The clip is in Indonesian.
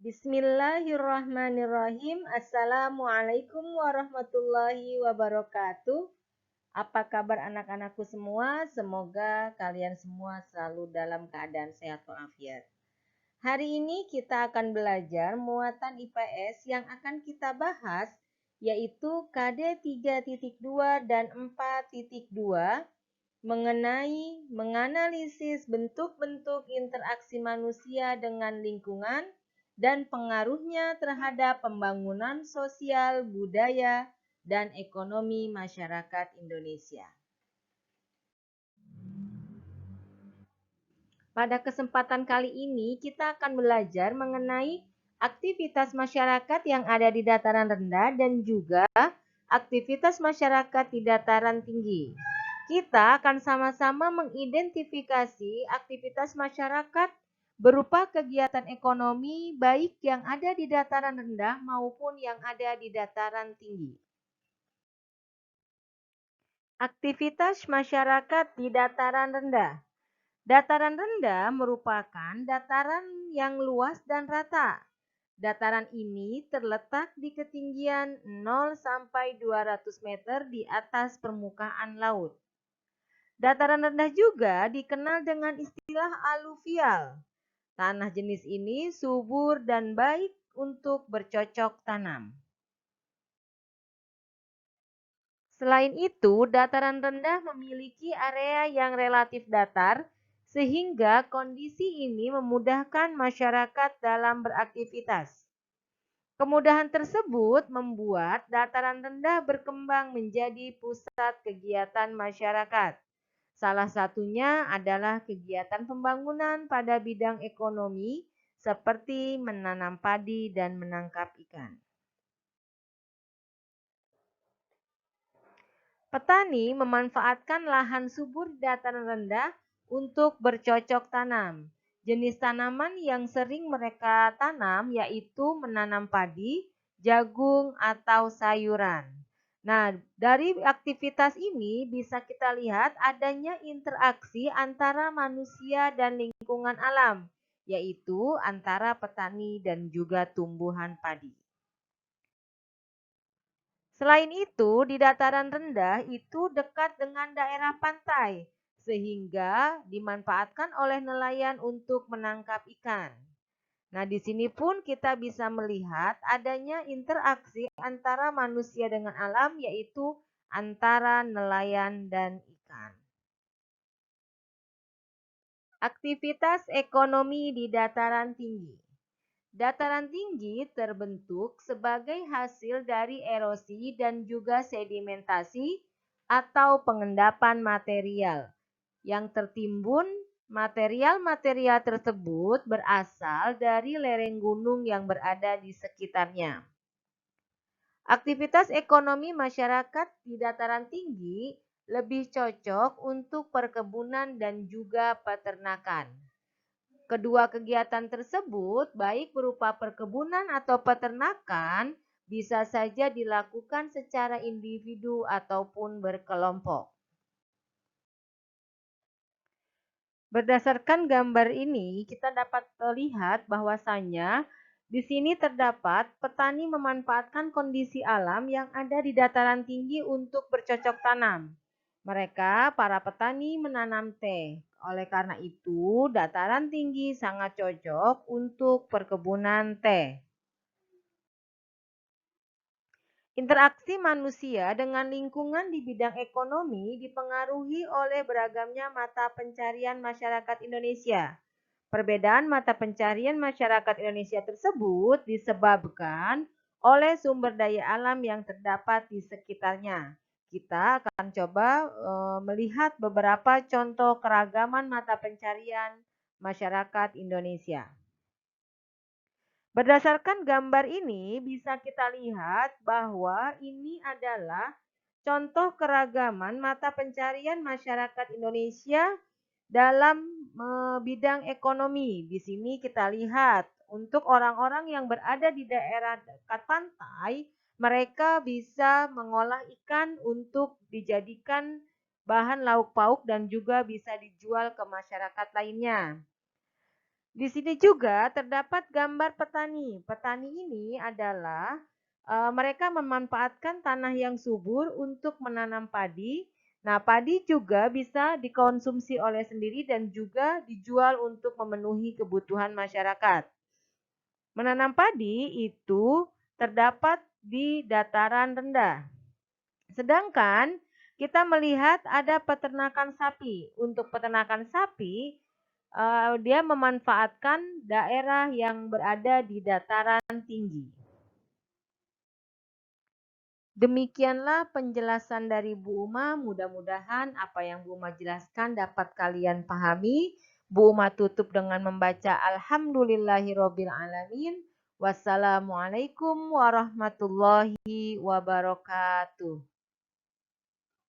Bismillahirrahmanirrahim. Assalamualaikum warahmatullahi wabarakatuh. Apa kabar anak-anakku semua? Semoga kalian semua selalu dalam keadaan sehat walafiat. Hari ini kita akan belajar muatan IPS yang akan kita bahas yaitu KD 3.2 dan 4.2 mengenai menganalisis bentuk-bentuk interaksi manusia dengan lingkungan dan pengaruhnya terhadap pembangunan sosial, budaya, dan ekonomi masyarakat Indonesia. Pada kesempatan kali ini kita akan belajar mengenai aktivitas masyarakat yang ada di dataran rendah dan juga aktivitas masyarakat di dataran tinggi. Kita akan sama-sama mengidentifikasi aktivitas masyarakat berupa kegiatan ekonomi baik yang ada di dataran rendah maupun yang ada di dataran tinggi. Aktivitas masyarakat di dataran rendah. Dataran rendah merupakan dataran yang luas dan rata. Dataran ini terletak di ketinggian 0 sampai 200 meter di atas permukaan laut. Dataran rendah juga dikenal dengan istilah aluvial. Tanah jenis ini subur dan baik untuk bercocok tanam. Selain itu, dataran rendah memiliki area yang relatif datar, sehingga kondisi ini memudahkan masyarakat dalam beraktivitas. Kemudahan tersebut membuat dataran rendah berkembang menjadi pusat kegiatan masyarakat. Salah satunya adalah kegiatan pembangunan pada bidang ekonomi, seperti menanam padi dan menangkap ikan. Petani memanfaatkan lahan subur di dataran rendah untuk bercocok tanam. Jenis tanaman yang sering mereka tanam yaitu menanam padi, jagung, atau sayuran. Nah, dari aktivitas ini bisa kita lihat adanya interaksi antara manusia dan lingkungan alam, yaitu antara petani dan juga tumbuhan padi. Selain itu, di dataran rendah itu dekat dengan daerah pantai, sehingga dimanfaatkan oleh nelayan untuk menangkap ikan. Nah, di sini pun kita bisa melihat adanya interaksi antara manusia dengan alam, yaitu antara nelayan dan ikan. Aktivitas ekonomi di dataran tinggi. Dataran tinggi terbentuk sebagai hasil dari erosi dan juga sedimentasi atau pengendapan material. Yang tertimbun, material-material tersebut berasal dari lereng gunung yang berada di sekitarnya. Aktivitas ekonomi masyarakat di dataran tinggi lebih cocok untuk perkebunan dan juga peternakan. Kedua kegiatan tersebut, baik berupa perkebunan atau peternakan, bisa saja dilakukan secara individu ataupun berkelompok. Berdasarkan gambar ini, kita dapat melihat bahwasannya di sini terdapat petani memanfaatkan kondisi alam yang ada di dataran tinggi untuk bercocok tanam. Mereka, para petani, menanam teh. Oleh karena itu, dataran tinggi sangat cocok untuk perkebunan teh. Interaksi manusia dengan lingkungan di bidang ekonomi dipengaruhi oleh beragamnya mata pencarian masyarakat Indonesia. Perbedaan mata pencarian masyarakat Indonesia tersebut disebabkan oleh sumber daya alam yang terdapat di sekitarnya. Kita akan coba melihat beberapa contoh keragaman mata pencarian masyarakat Indonesia. Berdasarkan gambar ini bisa kita lihat bahwa ini adalah contoh keragaman mata pencarian masyarakat Indonesia dalam bidang ekonomi. Di sini kita lihat untuk orang-orang yang berada di daerah dekat pantai, mereka bisa mengolah ikan untuk dijadikan bahan lauk pauk dan juga bisa dijual ke masyarakat lainnya. Di sini juga terdapat gambar petani. Petani ini adalah mereka memanfaatkan tanah yang subur untuk menanam padi. Nah, padi juga bisa dikonsumsi oleh sendiri dan juga dijual untuk memenuhi kebutuhan masyarakat. Menanam padi itu terdapat di dataran rendah. Sedangkan kita melihat ada peternakan sapi. Untuk peternakan sapi, dia memanfaatkan daerah yang berada di dataran tinggi. Demikianlah penjelasan dari Bu Uma. Mudah-mudahan apa yang Bu Uma jelaskan dapat kalian pahami. Bu Uma tutup dengan membaca Alhamdulillahirobbil alamin. Wassalamualaikum warahmatullahi wabarakatuh.